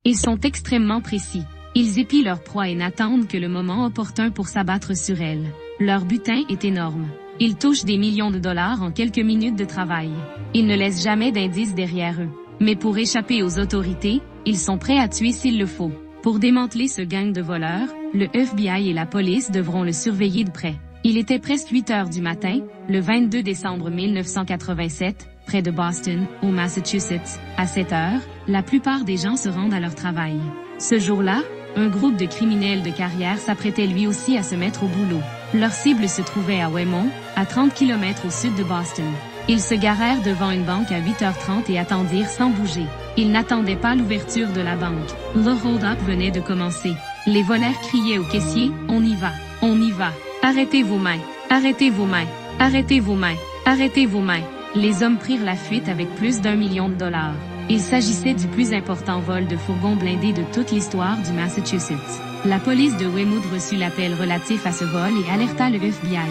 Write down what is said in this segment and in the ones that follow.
Ils sont extrêmement précis. Ils épient leur proie et n'attendent que le moment opportun pour s'abattre sur elle. Leur butin est énorme. Ils touchent des millions de dollars en quelques minutes de travail. Ils ne laissent jamais d'indices derrière eux. Mais pour échapper aux autorités, ils sont prêts à tuer s'il le faut. Pour démanteler ce gang de voleurs, le FBI et la police devront le surveiller de près. Il était presque 8 heures du matin, le 22 décembre 1987, près de Boston, au Massachusetts. À 7 heures, la plupart des gens se rendent à leur travail. Ce jour-là, un groupe de criminels de carrière s'apprêtait lui aussi à se mettre au boulot. Leur cible se trouvait à Weymouth, à 30 km au sud de Boston. Ils se garèrent devant une banque à 8h30 et attendirent sans bouger. Ils n'attendaient pas l'ouverture de la banque. Le hold-up venait de commencer. Les voleurs criaient au caissier, « On y va, on y va. Arrêtez vos mains, arrêtez vos mains, arrêtez vos mains, arrêtez vos mains. » Les hommes prirent la fuite avec plus d'1 million de dollars. Il s'agissait du plus important vol de fourgon blindé de toute l'histoire du Massachusetts. La police de Weymouth reçut l'appel relatif à ce vol et alerta le FBI.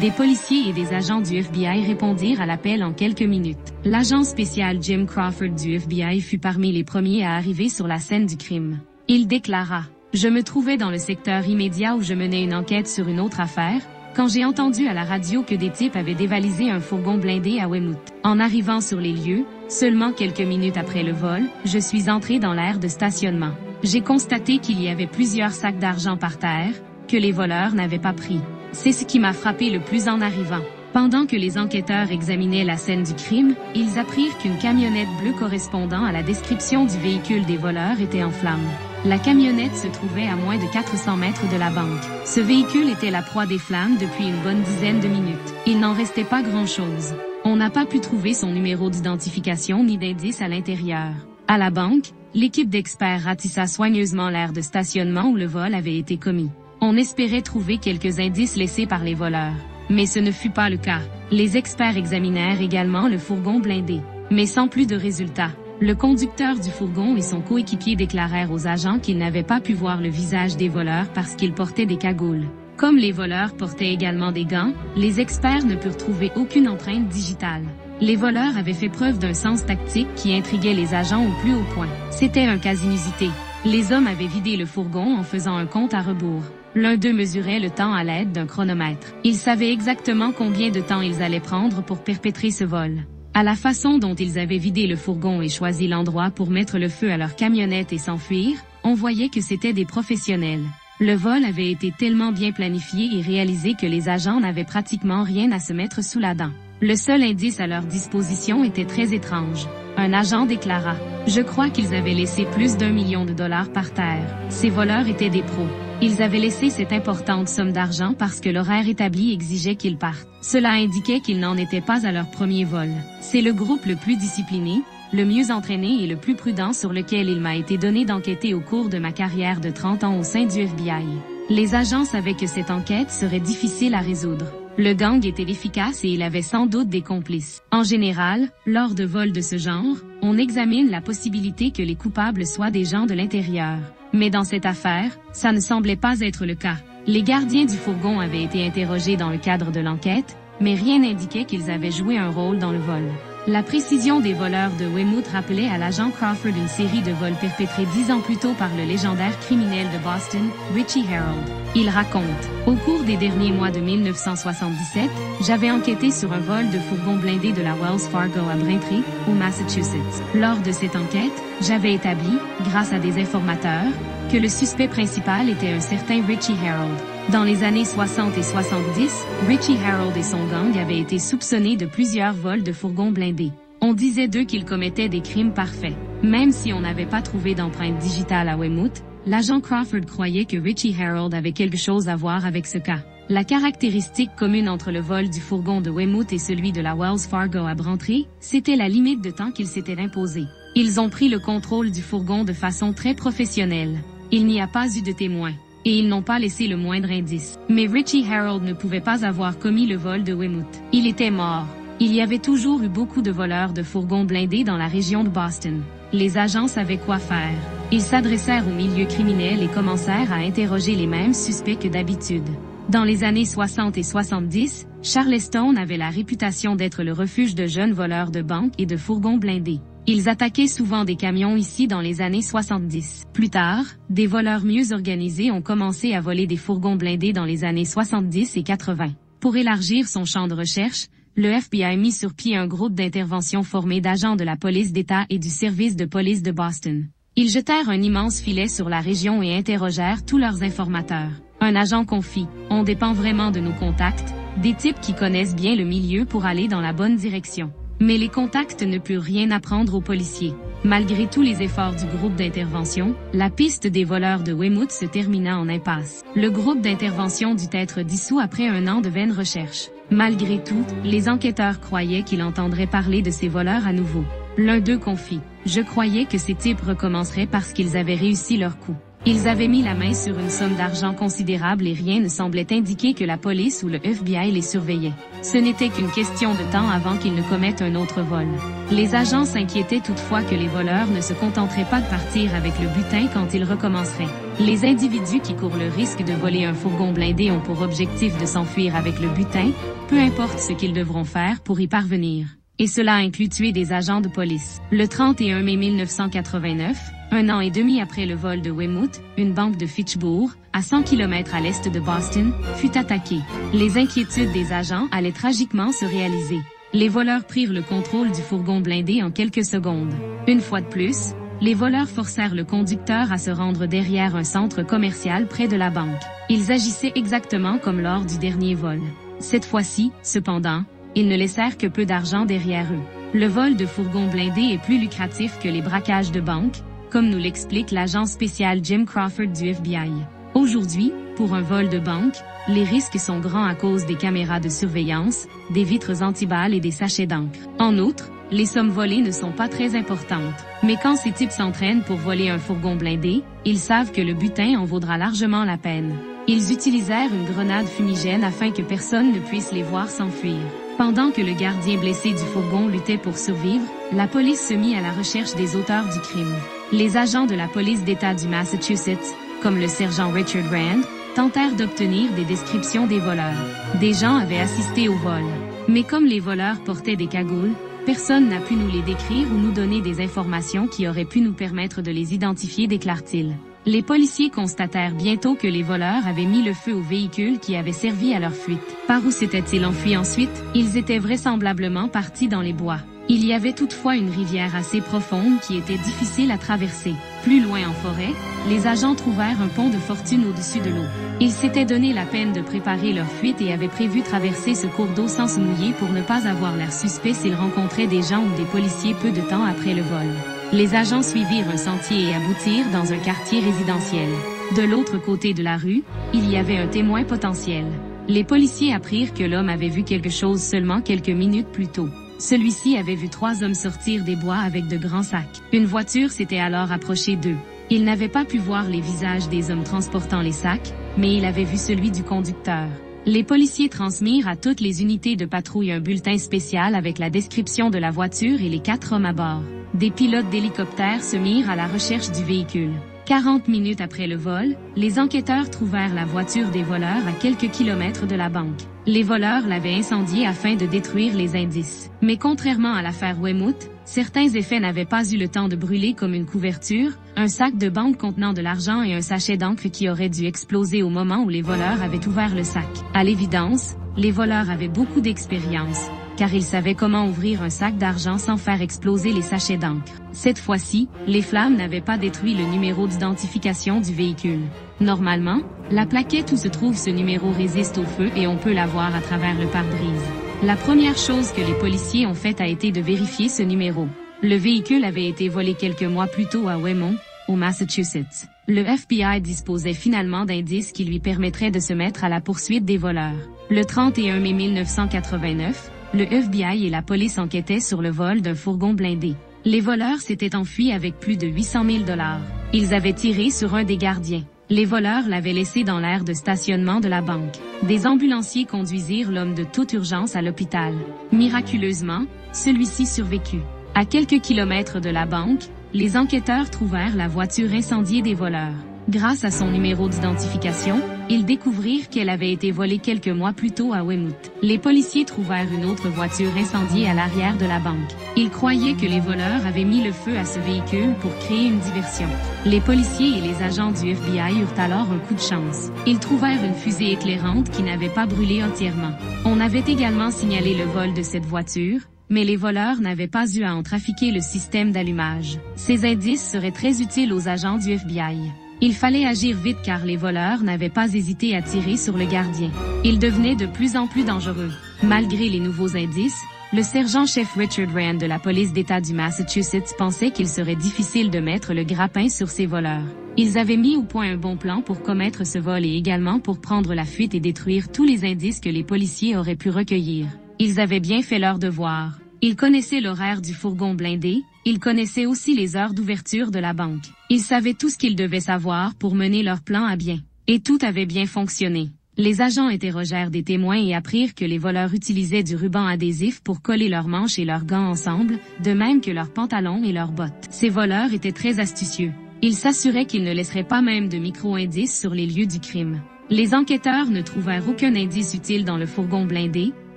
Des policiers et des agents du FBI répondirent à l'appel en quelques minutes. L'agent spécial Jim Crawford du FBI fut parmi les premiers à arriver sur la scène du crime. Il déclara: « Je me trouvais dans le secteur immédiat où je menais une enquête sur une autre affaire, quand j'ai entendu à la radio que des types avaient dévalisé un fourgon blindé à Weymouth. En arrivant sur les lieux, seulement quelques minutes après le vol, je suis entré dans l'aire de stationnement. J'ai constaté qu'il y avait plusieurs sacs d'argent par terre, que les voleurs n'avaient pas pris. C'est ce qui m'a frappé le plus en arrivant. » Pendant que les enquêteurs examinaient la scène du crime, ils apprirent qu'une camionnette bleue correspondant à la description du véhicule des voleurs était en flammes. La camionnette se trouvait à moins de 400 mètres de la banque. Ce véhicule était la proie des flammes depuis une bonne dizaine de minutes. Il n'en restait pas grand-chose. On n'a pas pu trouver son numéro d'identification ni d'indice à l'intérieur. À la banque, l'équipe d'experts ratissa soigneusement l'aire de stationnement où le vol avait été commis. On espérait trouver quelques indices laissés par les voleurs. Mais ce ne fut pas le cas. Les experts examinèrent également le fourgon blindé. Mais sans plus de résultats. Le conducteur du fourgon et son coéquipier déclarèrent aux agents qu'ils n'avaient pas pu voir le visage des voleurs parce qu'ils portaient des cagoules. Comme les voleurs portaient également des gants, les experts ne purent trouver aucune empreinte digitale. Les voleurs avaient fait preuve d'un sens tactique qui intriguait les agents au plus haut point. C'était un cas inusité. Les hommes avaient vidé le fourgon en faisant un compte à rebours. L'un d'eux mesurait le temps à l'aide d'un chronomètre. Ils savaient exactement combien de temps ils allaient prendre pour perpétrer ce vol. À la façon dont ils avaient vidé le fourgon et choisi l'endroit pour mettre le feu à leur camionnette et s'enfuir, on voyait que c'étaient des professionnels. Le vol avait été tellement bien planifié et réalisé que les agents n'avaient pratiquement rien à se mettre sous la dent. Le seul indice à leur disposition était très étrange. Un agent déclara: « Je crois qu'ils avaient laissé plus d'1 million de dollars par terre. Ces voleurs étaient des pros. Ils avaient laissé cette importante somme d'argent parce que l'horaire établi exigeait qu'ils partent. Cela indiquait qu'ils n'en étaient pas à leur premier vol. C'est le groupe le plus discipliné, le mieux entraîné et le plus prudent sur lequel il m'a été donné d'enquêter au cours de ma carrière de 30 ans au sein du FBI. » Les agents savaient que cette enquête serait difficile à résoudre. Le gang était efficace et il avait sans doute des complices. En général, lors de vols de ce genre, on examine la possibilité que les coupables soient des gens de l'intérieur. Mais dans cette affaire, ça ne semblait pas être le cas. Les gardiens du fourgon avaient été interrogés dans le cadre de l'enquête, mais rien n'indiquait qu'ils avaient joué un rôle dans le vol. La précision des voleurs de Weymouth rappelait à l'agent Crawford une série de vols perpétrés 10 ans plus tôt par le légendaire criminel de Boston, Richie Harold. Il raconte: « Au cours des derniers mois de 1977, j'avais enquêté sur un vol de fourgon blindé de la Wells Fargo à Braintree, au Massachusetts. Lors de cette enquête, j'avais établi, grâce à des informateurs, que le suspect principal était un certain Richie Harold. Dans les années 60 et 70, Richie Harold et son gang avaient été soupçonnés de plusieurs vols de fourgons blindés. On disait d'eux qu'ils commettaient des crimes parfaits. Même si on n'avait pas trouvé d'empreinte digitale à Weymouth, l'agent Crawford croyait que Richie Harold avait quelque chose à voir avec ce cas. La caractéristique commune entre le vol du fourgon de Weymouth et celui de la Wells Fargo à Braintree, c'était la limite de temps qu'ils s'étaient imposée. Ils ont pris le contrôle du fourgon de façon très professionnelle. Il n'y a pas eu de témoins. Et ils n'ont pas laissé le moindre indice. Mais Richie Harold ne pouvait pas avoir commis le vol de Weymouth. Il était mort. Il y avait toujours eu beaucoup de voleurs de fourgons blindés dans la région de Boston. Les agents savaient quoi faire. Ils s'adressèrent au milieu criminel et commencèrent à interroger les mêmes suspects que d'habitude. Dans les années 60 et 70, Charleston avait la réputation d'être le refuge de jeunes voleurs de banques et de fourgons blindés. Ils attaquaient souvent des camions ici dans les années 70. Plus tard, des voleurs mieux organisés ont commencé à voler des fourgons blindés dans les années 70 et 80. Pour élargir son champ de recherche, le FBI a mis sur pied un groupe d'intervention formé d'agents de la police d'État et du service de police de Boston. Ils jetèrent un immense filet sur la région et interrogèrent tous leurs informateurs. Un agent confie, « On dépend vraiment de nos contacts, des types qui connaissent bien le milieu pour aller dans la bonne direction. » Mais les contacts ne purent rien apprendre aux policiers. Malgré tous les efforts du groupe d'intervention, la piste des voleurs de Weymouth se termina en impasse. Le groupe d'intervention dut être dissous après un an de vaines recherches. Malgré tout, les enquêteurs croyaient qu'ils entendraient parler de ces voleurs à nouveau. L'un d'eux confie, « Je croyais que ces types recommenceraient parce qu'ils avaient réussi leur coup. Ils avaient mis la main sur une somme d'argent considérable et rien ne semblait indiquer que la police ou le FBI les surveillait. Ce n'était qu'une question de temps avant qu'ils ne commettent un autre vol. » Les agents s'inquiétaient toutefois que les voleurs ne se contenteraient pas de partir avec le butin quand ils recommenceraient. Les individus qui courent le risque de voler un fourgon blindé ont pour objectif de s'enfuir avec le butin, peu importe ce qu'ils devront faire pour y parvenir. Et cela inclut tuer des agents de police. Le 31 mai 1989, un an et demi après le vol de Weymouth, une banque de Fitchburg, à 100 km à l'est de Boston, fut attaquée. Les inquiétudes des agents allaient tragiquement se réaliser. Les voleurs prirent le contrôle du fourgon blindé en quelques secondes. Une fois de plus, les voleurs forcèrent le conducteur à se rendre derrière un centre commercial près de la banque. Ils agissaient exactement comme lors du dernier vol. Cette fois-ci, cependant, ils ne laissèrent que peu d'argent derrière eux. Le vol de fourgons blindés est plus lucratif que les braquages de banques, comme nous l'explique l'agent spécial Jim Crawford du FBI. Aujourd'hui, pour un vol de banque, les risques sont grands à cause des caméras de surveillance, des vitres antiballes et des sachets d'encre. En outre, les sommes volées ne sont pas très importantes. Mais quand ces types s'entraînent pour voler un fourgon blindé, ils savent que le butin en vaudra largement la peine. Ils utilisèrent une grenade fumigène afin que personne ne puisse les voir s'enfuir. Pendant que le gardien blessé du fourgon luttait pour survivre, la police se mit à la recherche des auteurs du crime. Les agents de la police d'État du Massachusetts, comme le sergent Richard Rand, tentèrent d'obtenir des descriptions des voleurs. Des gens avaient assisté au vol. Mais comme les voleurs portaient des cagoules, personne n'a pu nous les décrire ou nous donner des informations qui auraient pu nous permettre de les identifier, déclare-t-il. Les policiers constatèrent bientôt que les voleurs avaient mis le feu au véhicule qui avait servi à leur fuite. Par où s'étaient-ils enfuis ensuite? Ils étaient vraisemblablement partis dans les bois. Il y avait toutefois une rivière assez profonde qui était difficile à traverser. Plus loin en forêt, les agents trouvèrent un pont de fortune au-dessus de l'eau. Ils s'étaient donné la peine de préparer leur fuite et avaient prévu traverser ce cours d'eau sans se mouiller pour ne pas avoir l'air suspect s'ils rencontraient des gens ou des policiers peu de temps après le vol. Les agents suivirent un sentier et aboutirent dans un quartier résidentiel. De l'autre côté de la rue, il y avait un témoin potentiel. Les policiers apprirent que l'homme avait vu quelque chose seulement quelques minutes plus tôt. Celui-ci avait vu 3 hommes sortir des bois avec de grands sacs. Une voiture s'était alors approchée d'eux. Il n'avait pas pu voir les visages des hommes transportant les sacs, mais il avait vu celui du conducteur. Les policiers transmirent à toutes les unités de patrouille un bulletin spécial avec la description de la voiture et les 4 hommes à bord. Des pilotes d'hélicoptères se mirent à la recherche du véhicule. 40 minutes après le vol, les enquêteurs trouvèrent la voiture des voleurs à quelques kilomètres de la banque. Les voleurs l'avaient incendiée afin de détruire les indices. Mais contrairement à l'affaire Weymouth, certains effets n'avaient pas eu le temps de brûler comme une couverture, un sac de banque contenant de l'argent et un sachet d'encre qui aurait dû exploser au moment où les voleurs avaient ouvert le sac. À l'évidence, les voleurs avaient beaucoup d'expérience, car ils savaient comment ouvrir un sac d'argent sans faire exploser les sachets d'encre. Cette fois-ci, les flammes n'avaient pas détruit le numéro d'identification du véhicule. Normalement, la plaquette où se trouve ce numéro résiste au feu et on peut la voir à travers le pare-brise. La première chose que les policiers ont faite a été de vérifier ce numéro. Le véhicule avait été volé quelques mois plus tôt à Weymouth, au Massachusetts. Le FBI disposait finalement d'indices qui lui permettraient de se mettre à la poursuite des voleurs. Le 31 mai 1989, le FBI et la police enquêtaient sur le vol d'un fourgon blindé. Les voleurs s'étaient enfuis avec plus de 800 000 $. Ils avaient tiré sur un des gardiens. Les voleurs l'avaient laissé dans l'aire de stationnement de la banque. Des ambulanciers conduisirent l'homme de toute urgence à l'hôpital. Miraculeusement, celui-ci survécut. À quelques kilomètres de la banque, les enquêteurs trouvèrent la voiture incendiée des voleurs. Grâce à son numéro d'identification, ils découvrirent qu'elle avait été volée quelques mois plus tôt à Weymouth. Les policiers trouvèrent une autre voiture incendiée à l'arrière de la banque. Ils croyaient que les voleurs avaient mis le feu à ce véhicule pour créer une diversion. Les policiers et les agents du FBI eurent alors un coup de chance. Ils trouvèrent une fusée éclairante qui n'avait pas brûlé entièrement. On avait également signalé le vol de cette voiture, mais les voleurs n'avaient pas eu à en trafiquer le système d'allumage. Ces indices seraient très utiles aux agents du FBI. Il fallait agir vite car les voleurs n'avaient pas hésité à tirer sur le gardien. Il devenait de plus en plus dangereux. Malgré les nouveaux indices, le sergent-chef Richard Rand de la police d'État du Massachusetts pensait qu'il serait difficile de mettre le grappin sur ces voleurs. Ils avaient mis au point un bon plan pour commettre ce vol et également pour prendre la fuite et détruire tous les indices que les policiers auraient pu recueillir. Ils avaient bien fait leur devoir. Ils connaissaient l'horaire du fourgon blindé, ils connaissaient aussi les heures d'ouverture de la banque. Ils savaient tout ce qu'ils devaient savoir pour mener leur plan à bien. Et tout avait bien fonctionné. Les agents interrogèrent des témoins et apprirent que les voleurs utilisaient du ruban adhésif pour coller leurs manches et leurs gants ensemble, de même que leurs pantalons et leurs bottes. Ces voleurs étaient très astucieux. Ils s'assuraient qu'ils ne laisseraient pas même de micro-indices sur les lieux du crime. Les enquêteurs ne trouvèrent aucun indice utile dans le fourgon blindé,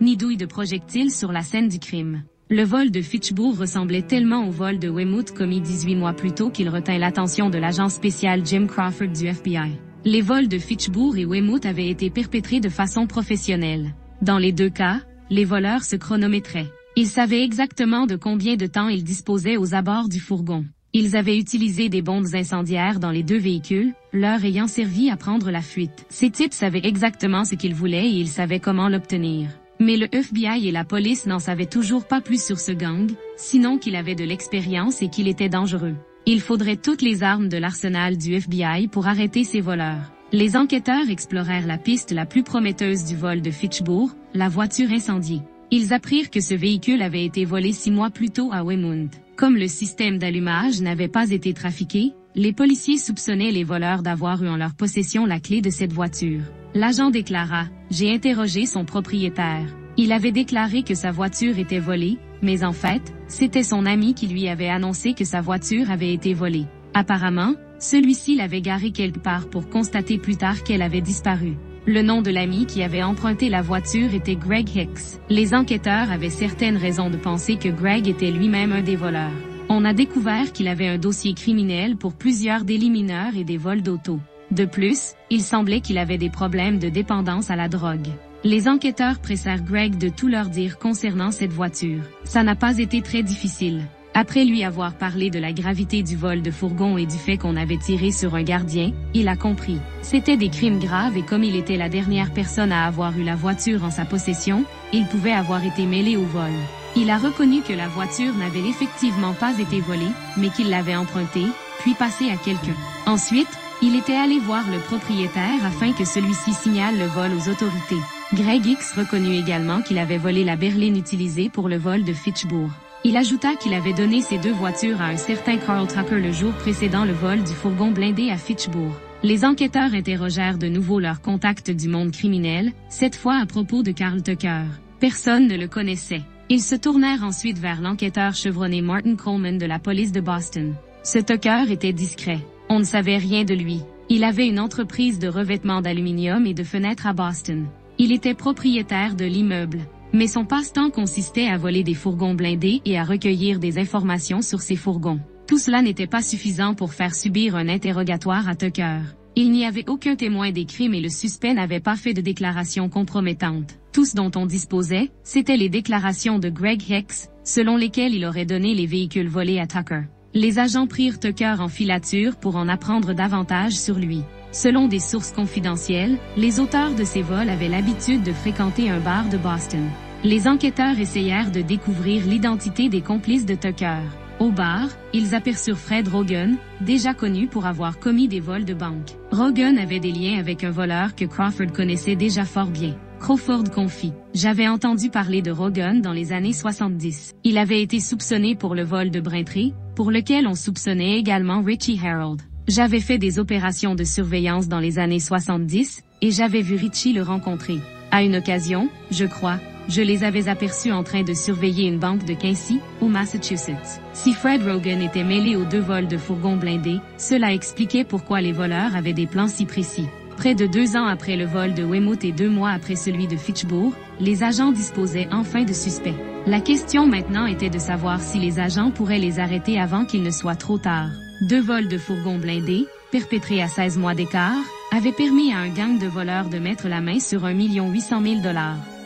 ni douille de projectiles sur la scène du crime. Le vol de Fitchburg ressemblait tellement au vol de Weymouth commis 18 mois plus tôt qu'il retint l'attention de l'agent spécial Jim Crawford du FBI. Les vols de Fitchburg et Weymouth avaient été perpétrés de façon professionnelle. Dans les deux cas, les voleurs se chronométraient. Ils savaient exactement de combien de temps ils disposaient aux abords du fourgon. Ils avaient utilisé des bombes incendiaires dans les deux véhicules, leur ayant servi à prendre la fuite. Ces types savaient exactement ce qu'ils voulaient et ils savaient comment l'obtenir. Mais le FBI et la police n'en savaient toujours pas plus sur ce gang, sinon qu'il avait de l'expérience et qu'il était dangereux. Il faudrait toutes les armes de l'arsenal du FBI pour arrêter ces voleurs. Les enquêteurs explorèrent la piste la plus prometteuse du vol de Fitchburg, la voiture incendiée. Ils apprirent que ce véhicule avait été volé 6 mois plus tôt à Weymouth. Comme le système d'allumage n'avait pas été trafiqué, les policiers soupçonnaient les voleurs d'avoir eu en leur possession la clé de cette voiture. L'agent déclara « J'ai interrogé son propriétaire. Il avait déclaré que sa voiture était volée, mais en fait, c'était son ami qui lui avait annoncé que sa voiture avait été volée. Apparemment, celui-ci l'avait garée quelque part pour constater plus tard qu'elle avait disparu. » Le nom de l'ami qui avait emprunté la voiture était Greg Hicks. Les enquêteurs avaient certaines raisons de penser que Greg était lui-même un des voleurs. On a découvert qu'il avait un dossier criminel pour plusieurs délits mineurs et des vols d'auto. De plus, il semblait qu'il avait des problèmes de dépendance à la drogue. Les enquêteurs pressèrent Greg de tout leur dire concernant cette voiture. Ça n'a pas été très difficile. Après lui avoir parlé de la gravité du vol de fourgon et du fait qu'on avait tiré sur un gardien, il a compris. C'était des crimes graves et comme il était la dernière personne à avoir eu la voiture en sa possession, il pouvait avoir été mêlé au vol. Il a reconnu que la voiture n'avait effectivement pas été volée, mais qu'il l'avait empruntée, puis passée à quelqu'un. Ensuite, il était allé voir le propriétaire afin que celui-ci signale le vol aux autorités. Greg Hicks reconnut également qu'il avait volé la berline utilisée pour le vol de Fitchburg. Il ajouta qu'il avait donné ces deux voitures à un certain Carl Tucker le jour précédant le vol du fourgon blindé à Fitchburg. Les enquêteurs interrogèrent de nouveau leurs contacts du monde criminel, cette fois à propos de Carl Tucker. Personne ne le connaissait. Ils se tournèrent ensuite vers l'enquêteur chevronné Martin Coleman de la police de Boston. Ce Tucker était discret. On ne savait rien de lui. Il avait une entreprise de revêtement d'aluminium et de fenêtres à Boston. Il était propriétaire de l'immeuble. Mais son passe-temps consistait à voler des fourgons blindés et à recueillir des informations sur ces fourgons. Tout cela n'était pas suffisant pour faire subir un interrogatoire à Tucker. Il n'y avait aucun témoin des crimes et le suspect n'avait pas fait de déclaration compromettante. Tout ce dont on disposait, c'était les déclarations de Greg Hicks, selon lesquelles il aurait donné les véhicules volés à Tucker. Les agents prirent Tucker en filature pour en apprendre davantage sur lui. Selon des sources confidentielles, les auteurs de ces vols avaient l'habitude de fréquenter un bar de Boston. Les enquêteurs essayèrent de découvrir l'identité des complices de Tucker. Au bar, ils aperçurent Fred Rogan, déjà connu pour avoir commis des vols de banque. Rogan avait des liens avec un voleur que Crawford connaissait déjà fort bien. Crawford confie. J'avais entendu parler de Rogan dans les années 70. Il avait été soupçonné pour le vol de Braintree, pour lequel on soupçonnait également Richie Harold. J'avais fait des opérations de surveillance dans les années 70, et j'avais vu Richie le rencontrer. À une occasion, je crois, Je les avais aperçus en train de surveiller une banque de Quincy, au Massachusetts. Si Fred Rogan était mêlé aux 2 vols de fourgons blindés, cela expliquait pourquoi les voleurs avaient des plans si précis. Près de 2 ans après le vol de Weymouth et 2 mois après celui de Fitchburg, les agents disposaient enfin de suspects. La question maintenant était de savoir si les agents pourraient les arrêter avant qu'il ne soit trop tard. 2 vols de fourgons blindés, perpétrés à 16 mois d'écart, avaient permis à un gang de voleurs de mettre la main sur 1 800 000 $.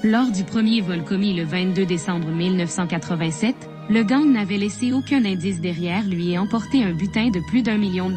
Lors du premier vol commis le 22 décembre 1987, le gang n'avait laissé aucun indice derrière lui et emporté un butin de plus d'1 million $.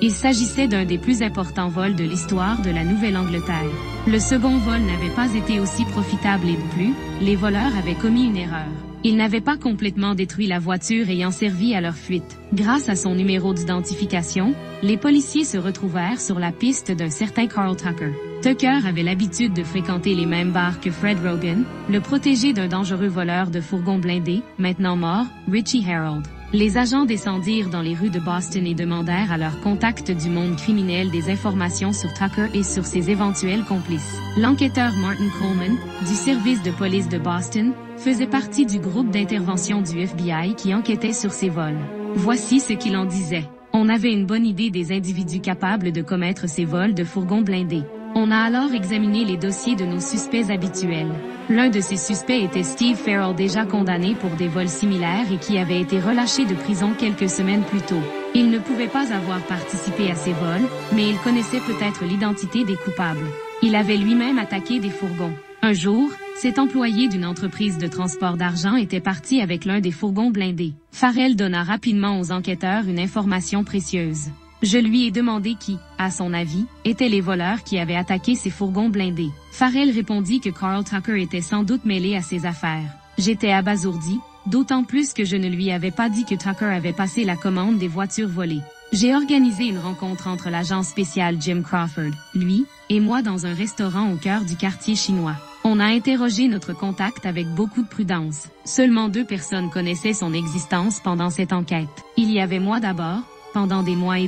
Il s'agissait d'un des plus importants vols de l'histoire de la Nouvelle-Angleterre. Le second vol n'avait pas été aussi profitable et de plus, les voleurs avaient commis une erreur. Ils n'avaient pas complètement détruit la voiture ayant servi à leur fuite. Grâce à son numéro d'identification, les policiers se retrouvèrent sur la piste d'un certain Carl Tucker. Tucker avait l'habitude de fréquenter les mêmes bars que Fred Rogan, le protégé d'un dangereux voleur de fourgons blindés, maintenant mort, Richie Harold. Les agents descendirent dans les rues de Boston et demandèrent à leurs contacts du monde criminel des informations sur Tucker et sur ses éventuels complices. L'enquêteur Martin Coleman, du service de police de Boston, faisait partie du groupe d'intervention du FBI qui enquêtait sur ces vols. Voici ce qu'il en disait. On avait une bonne idée des individus capables de commettre ces vols de fourgons blindés. On a alors examiné les dossiers de nos suspects habituels. L'un de ces suspects était Steve Farrell, déjà condamné pour des vols similaires et qui avait été relâché de prison quelques semaines plus tôt. Il ne pouvait pas avoir participé à ces vols, mais il connaissait peut-être l'identité des coupables. Il avait lui-même attaqué des fourgons. Un jour, cet employé d'une entreprise de transport d'argent était parti avec l'un des fourgons blindés. Farrell donna rapidement aux enquêteurs une information précieuse. Je lui ai demandé qui, à son avis, étaient les voleurs qui avaient attaqué ces fourgons blindés. Farrell répondit que Carl Tucker était sans doute mêlé à ces affaires. J'étais abasourdi, d'autant plus que je ne lui avais pas dit que Tucker avait passé la commande des voitures volées. J'ai organisé une rencontre entre l'agent spécial Jim Crawford, lui, et moi dans un restaurant au cœur du quartier chinois. On a interrogé notre contact avec beaucoup de prudence. Seulement 2 personnes connaissaient son existence pendant cette enquête. Il y avait moi d'abord, pendant des mois,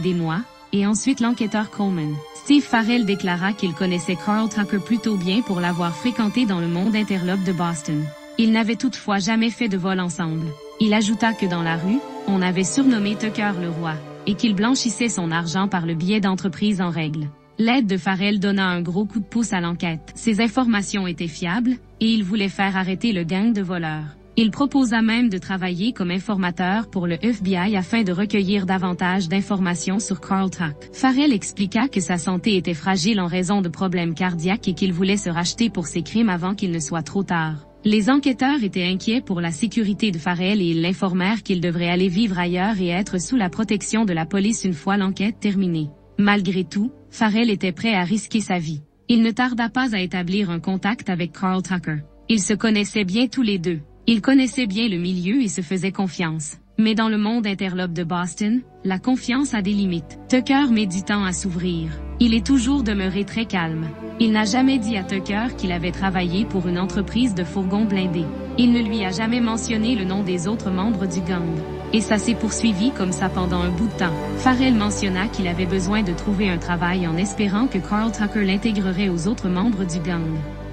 et ensuite l'enquêteur Coleman. Steve Farrell déclara qu'il connaissait Carl Tucker plutôt bien pour l'avoir fréquenté dans le monde interlope de Boston. Ils n'avaient toutefois jamais fait de vol ensemble. Il ajouta que dans la rue, on avait surnommé Tucker le roi, et qu'il blanchissait son argent par le biais d'entreprises en règle. L'aide de Farrell donna un gros coup de pouce à l'enquête. Ces informations étaient fiables, et il voulait faire arrêter le gang de voleurs. Il proposa même de travailler comme informateur pour le FBI afin de recueillir davantage d'informations sur Carl Tucker. Farrell expliqua que sa santé était fragile en raison de problèmes cardiaques et qu'il voulait se racheter pour ses crimes avant qu'il ne soit trop tard. Les enquêteurs étaient inquiets pour la sécurité de Farrell et ils l'informèrent qu'il devrait aller vivre ailleurs et être sous la protection de la police une fois l'enquête terminée. Malgré tout, Farrell était prêt à risquer sa vie. Il ne tarda pas à établir un contact avec Carl Tucker. Ils se connaissaient bien tous les deux. Ils connaissaient bien le milieu et se faisaient confiance. Mais dans le monde interlope de Boston, la confiance a des limites. Tucker met du temps à s'ouvrir. Il est toujours demeuré très calme. Il n'a jamais dit à Tucker qu'il avait travaillé pour une entreprise de fourgons blindés. Il ne lui a jamais mentionné le nom des autres membres du gang. Et ça s'est poursuivi comme ça pendant un bout de temps. Farrell mentionna qu'il avait besoin de trouver un travail en espérant que Carl Tucker l'intégrerait aux autres membres du gang.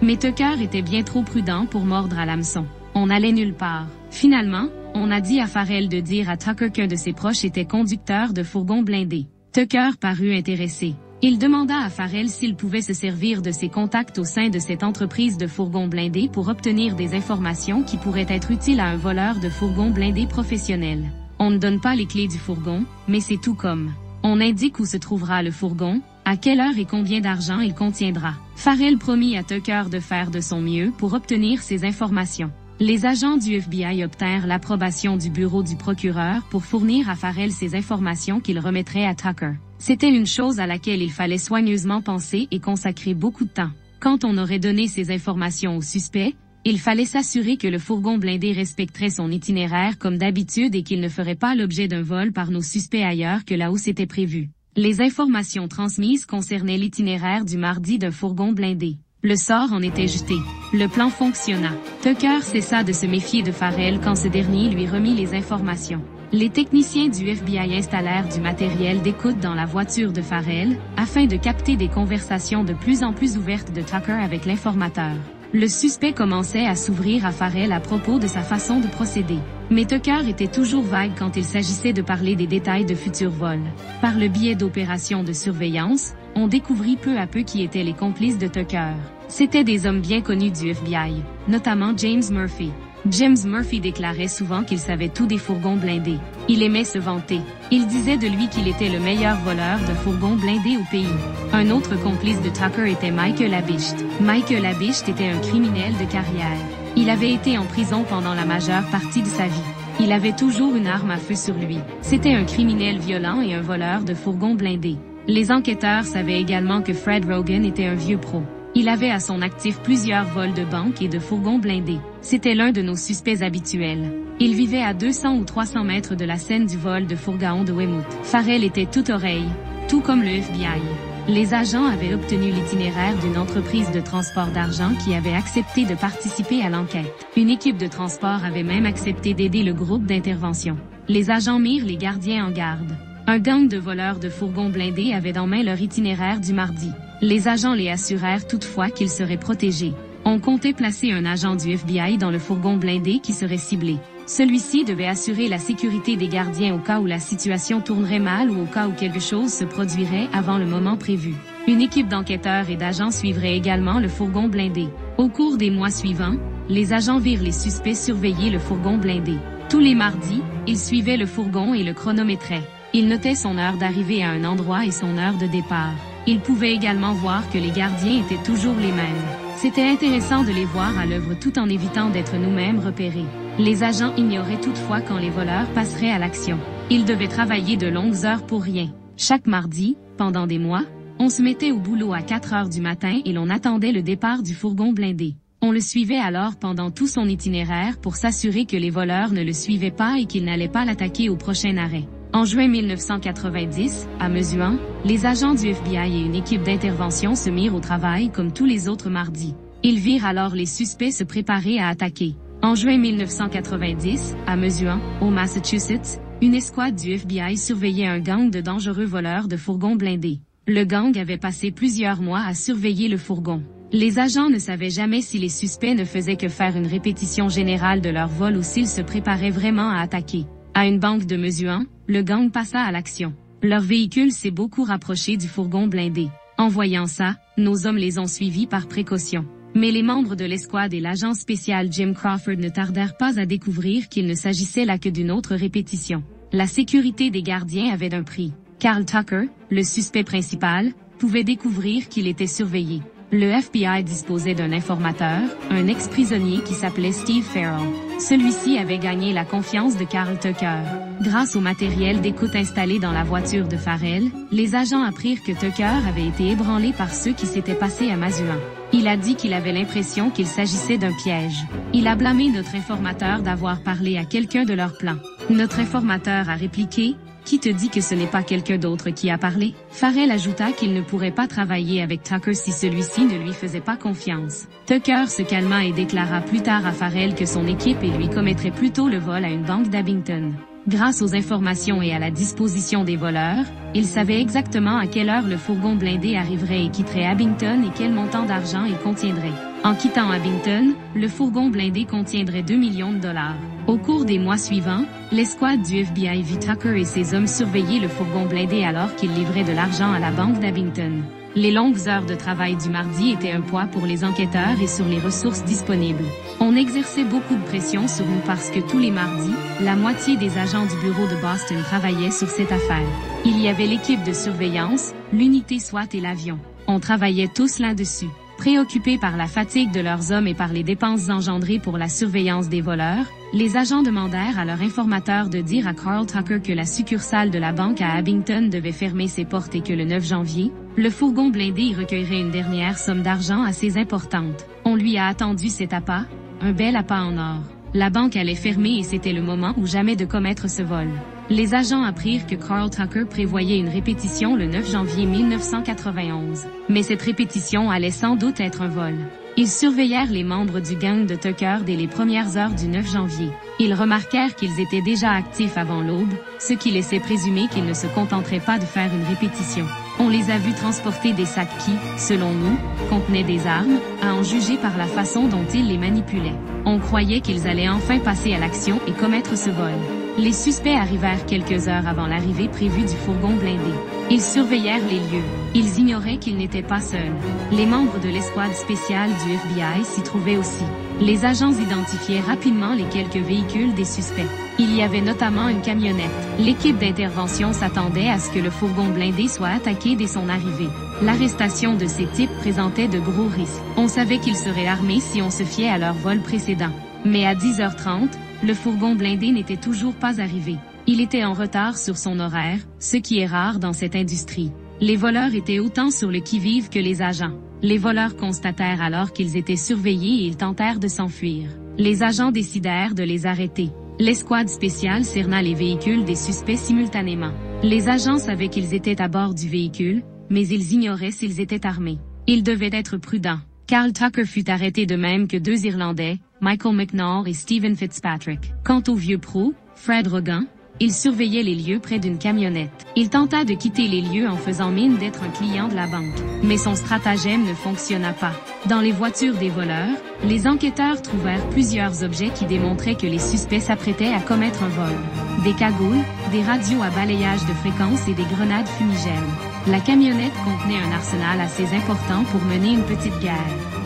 Mais Tucker était bien trop prudent pour mordre à l'hameçon. On n'allait nulle part. Finalement, on a dit à Farrell de dire à Tucker qu'un de ses proches était conducteur de fourgons blindés. Tucker parut intéressé. Il demanda à Farrell s'il pouvait se servir de ses contacts au sein de cette entreprise de fourgons blindés pour obtenir des informations qui pourraient être utiles à un voleur de fourgons blindés professionnel. On ne donne pas les clés du fourgon, mais c'est tout comme. On indique où se trouvera le fourgon, à quelle heure et combien d'argent il contiendra. Farrell promit à Tucker de faire de son mieux pour obtenir ces informations. Les agents du FBI obtinrent l'approbation du bureau du procureur pour fournir à Farrell ces informations qu'il remettrait à Tucker. C'était une chose à laquelle il fallait soigneusement penser et consacrer beaucoup de temps. Quand on aurait donné ces informations au suspect, il fallait s'assurer que le fourgon blindé respecterait son itinéraire comme d'habitude et qu'il ne ferait pas l'objet d'un vol par nos suspects ailleurs que là où c'était prévu. Les informations transmises concernaient l'itinéraire du mardi d'un fourgon blindé. Le sort en était jeté. Le plan fonctionna. Tucker cessa de se méfier de Farrell quand ce dernier lui remit les informations. Les techniciens du FBI installèrent du matériel d'écoute dans la voiture de Farrell, afin de capter des conversations de plus en plus ouvertes de Tucker avec l'informateur. Le suspect commençait à s'ouvrir à Farrell à propos de sa façon de procéder. Mais Tucker était toujours vague quand il s'agissait de parler des détails de futurs vols. Par le biais d'opérations de surveillance, on découvrit peu à peu qui étaient les complices de Tucker. C'étaient des hommes bien connus du FBI, notamment James Murphy. James Murphy déclarait souvent qu'il savait tout des fourgons blindés. Il aimait se vanter. Il disait de lui qu'il était le meilleur voleur de fourgons blindés au pays. Un autre complice de Tucker était Michael Abicht. Michael Abicht était un criminel de carrière. Il avait été en prison pendant la majeure partie de sa vie. Il avait toujours une arme à feu sur lui. C'était un criminel violent et un voleur de fourgons blindés. Les enquêteurs savaient également que Fred Rogan était un vieux pro. Il avait à son actif plusieurs vols de banques et de fourgons blindés. C'était l'un de nos suspects habituels. Il vivait à 200 ou 300 mètres de la scène du vol de fourgon de Weymouth. Farrell était tout oreille, tout comme le FBI. Les agents avaient obtenu l'itinéraire d'une entreprise de transport d'argent qui avait accepté de participer à l'enquête. Une équipe de transport avait même accepté d'aider le groupe d'intervention. Les agents mirent les gardiens en garde. Un gang de voleurs de fourgons blindés avait en main leur itinéraire du mardi. Les agents les assurèrent toutefois qu'ils seraient protégés. On comptait placer un agent du FBI dans le fourgon blindé qui serait ciblé. Celui-ci devait assurer la sécurité des gardiens au cas où la situation tournerait mal ou au cas où quelque chose se produirait avant le moment prévu. Une équipe d'enquêteurs et d'agents suivrait également le fourgon blindé. Au cours des mois suivants, les agents virent les suspects surveiller le fourgon blindé. Tous les mardis, ils suivaient le fourgon et le chronométraient. Ils notaient son heure d'arrivée à un endroit et son heure de départ. Ils pouvaient également voir que les gardiens étaient toujours les mêmes. C'était intéressant de les voir à l'œuvre tout en évitant d'être nous-mêmes repérés. Les agents ignoraient toutefois quand les voleurs passeraient à l'action. Ils devaient travailler de longues heures pour rien. Chaque mardi, pendant des mois, on se mettait au boulot à 4 heures du matin et l'on attendait le départ du fourgon blindé. On le suivait alors pendant tout son itinéraire pour s'assurer que les voleurs ne le suivaient pas et qu'ils n'allaient pas l'attaquer au prochain arrêt. En juin 1990, à Mesuan, les agents du FBI et une équipe d'intervention se mirent au travail comme tous les autres mardis. Ils virent alors les suspects se préparer à attaquer. En juin 1990, à Mesuan, au Massachusetts, une escouade du FBI surveillait un gang de dangereux voleurs de fourgons blindés. Le gang avait passé plusieurs mois à surveiller le fourgon. Les agents ne savaient jamais si les suspects ne faisaient que faire une répétition générale de leur vol ou s'ils se préparaient vraiment à attaquer. À une banque de Mesuan, le gang passa à l'action. Leur véhicule s'est beaucoup rapproché du fourgon blindé. En voyant ça, nos hommes les ont suivis par précaution. Mais les membres de l'escouade et l'agent spécial Jim Crawford ne tardèrent pas à découvrir qu'il ne s'agissait là que d'une autre répétition. La sécurité des gardiens avait un prix. Carl Tucker, le suspect principal, pouvait découvrir qu'il était surveillé. Le FBI disposait d'un informateur, un ex-prisonnier qui s'appelait Steve Farrell. Celui-ci avait gagné la confiance de Carl Tucker. Grâce au matériel d'écoute installé dans la voiture de Farrell, les agents apprirent que Tucker avait été ébranlé par ceux qui s'étaient passés à Mesuan. Il a dit qu'il avait l'impression qu'il s'agissait d'un piège. Il a blâmé notre informateur d'avoir parlé à quelqu'un de leur plan. Notre informateur a répliqué: « Qui te dit que ce n'est pas quelqu'un d'autre qui a parlé ?» Farrell ajouta qu'il ne pourrait pas travailler avec Tucker si celui-ci ne lui faisait pas confiance. Tucker se calma et déclara plus tard à Farrell que son équipe et lui commettrait plutôt le vol à une banque d'Abington. Grâce aux informations et à la disposition des voleurs, il savait exactement à quelle heure le fourgon blindé arriverait et quitterait Abington et quel montant d'argent il contiendrait. En quittant Abington, le fourgon blindé contiendrait 2 millions de dollars. Au cours des mois suivants, l'escouade du FBI vit Tucker et ses hommes surveiller le fourgon blindé alors qu'il livrait de l'argent à la banque d'Abington. Les longues heures de travail du mardi étaient un poids pour les enquêteurs et sur les ressources disponibles. On exerçait beaucoup de pression sur nous parce que tous les mardis, la moitié des agents du bureau de Boston travaillaient sur cette affaire. Il y avait l'équipe de surveillance, l'unité SWAT et l'avion. On travaillait tous là-dessus. Préoccupés par la fatigue de leurs hommes et par les dépenses engendrées pour la surveillance des voleurs, les agents demandèrent à leur informateur de dire à Carl Tucker que la succursale de la banque à Abington devait fermer ses portes et que le 9 janvier, le fourgon blindé y recueillerait une dernière somme d'argent assez importante. On lui a attendu cet appât, un bel appât en or. La banque allait fermer et c'était le moment ou jamais de commettre ce vol. Les agents apprirent que Carl Tucker prévoyait une répétition le 9 janvier 1991. Mais cette répétition allait sans doute être un vol. Ils surveillèrent les membres du gang de Tucker dès les premières heures du 9 janvier. Ils remarquèrent qu'ils étaient déjà actifs avant l'aube, ce qui laissait présumer qu'ils ne se contenteraient pas de faire une répétition. On les a vus transporter des sacs qui, selon nous, contenaient des armes, à en juger par la façon dont ils les manipulaient. On croyait qu'ils allaient enfin passer à l'action et commettre ce vol. Les suspects arrivèrent quelques heures avant l'arrivée prévue du fourgon blindé. Ils surveillèrent les lieux. Ils ignoraient qu'ils n'étaient pas seuls. Les membres de l'escouade spéciale du FBI s'y trouvaient aussi. Les agents identifiaient rapidement les quelques véhicules des suspects. Il y avait notamment une camionnette. L'équipe d'intervention s'attendait à ce que le fourgon blindé soit attaqué dès son arrivée. L'arrestation de ces types présentait de gros risques. On savait qu'ils seraient armés si on se fiait à leur vol précédent. Mais à 10h30, le fourgon blindé n'était toujours pas arrivé. Il était en retard sur son horaire, ce qui est rare dans cette industrie. Les voleurs étaient autant sur le qui-vive que les agents. Les voleurs constatèrent alors qu'ils étaient surveillés et ils tentèrent de s'enfuir. Les agents décidèrent de les arrêter. L'escouade spéciale cerna les véhicules des suspects simultanément. Les agents savaient qu'ils étaient à bord du véhicule, mais ils ignoraient s'ils étaient armés. Ils devaient être prudents. Carl Tucker fut arrêté de même que 2 Irlandais, Michael McNair et Stephen Fitzpatrick. Quant au vieux pro, Fred Rogan, il surveillait les lieux près d'une camionnette. Il tenta de quitter les lieux en faisant mine d'être un client de la banque. Mais son stratagème ne fonctionna pas. Dans les voitures des voleurs, les enquêteurs trouvèrent plusieurs objets qui démontraient que les suspects s'apprêtaient à commettre un vol. Des cagoules, des radios à balayage de fréquence et des grenades fumigènes. La camionnette contenait un arsenal assez important pour mener une petite guerre.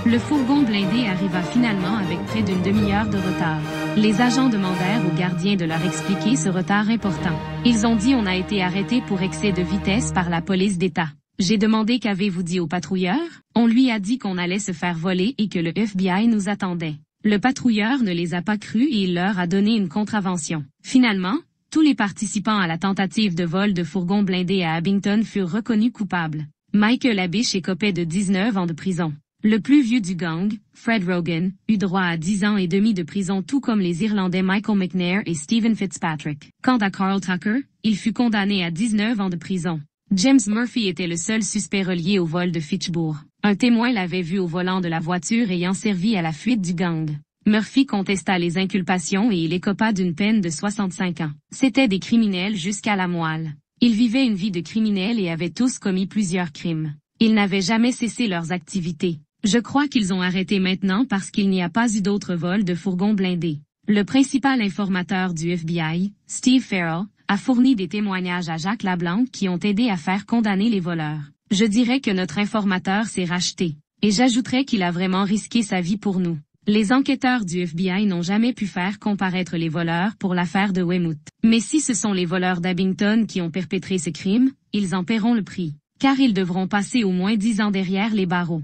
Le fourgon blindé arriva finalement avec près d'une demi-heure de retard. Les agents demandèrent aux gardiens de leur expliquer ce retard important. Ils ont dit on a été arrêté pour excès de vitesse par la police d'État. J'ai demandé qu'avez-vous dit au patrouilleur? On lui a dit qu'on allait se faire voler et que le FBI nous attendait. Le patrouilleur ne les a pas crus et il leur a donné une contravention. Finalement, tous les participants à la tentative de vol de fourgon blindé à Abington furent reconnus coupables. Michael Abish écopait de 19 ans de prison. Le plus vieux du gang, Fred Rogan, eut droit à 10 ans et demi de prison tout comme les Irlandais Michael McNair et Stephen Fitzpatrick. Quant à Carl Tucker, il fut condamné à 19 ans de prison. James Murphy était le seul suspect relié au vol de Fitchburg. Un témoin l'avait vu au volant de la voiture ayant servi à la fuite du gang. Murphy contesta les inculpations et il écopa d'une peine de 65 ans. C'étaient des criminels jusqu'à la moelle. Ils vivaient une vie de criminels et avaient tous commis plusieurs crimes. Ils n'avaient jamais cessé leurs activités. Je crois qu'ils ont arrêté maintenant parce qu'il n'y a pas eu d'autres vols de fourgons blindés. Le principal informateur du FBI, Steve Farrell, a fourni des témoignages à Jacques Lablanc qui ont aidé à faire condamner les voleurs. Je dirais que notre informateur s'est racheté. Et j'ajouterais qu'il a vraiment risqué sa vie pour nous. Les enquêteurs du FBI n'ont jamais pu faire comparaître les voleurs pour l'affaire de Weymouth. Mais si ce sont les voleurs d'Abington qui ont perpétré ce crime, ils en paieront le prix. Car ils devront passer au moins 10 ans derrière les barreaux.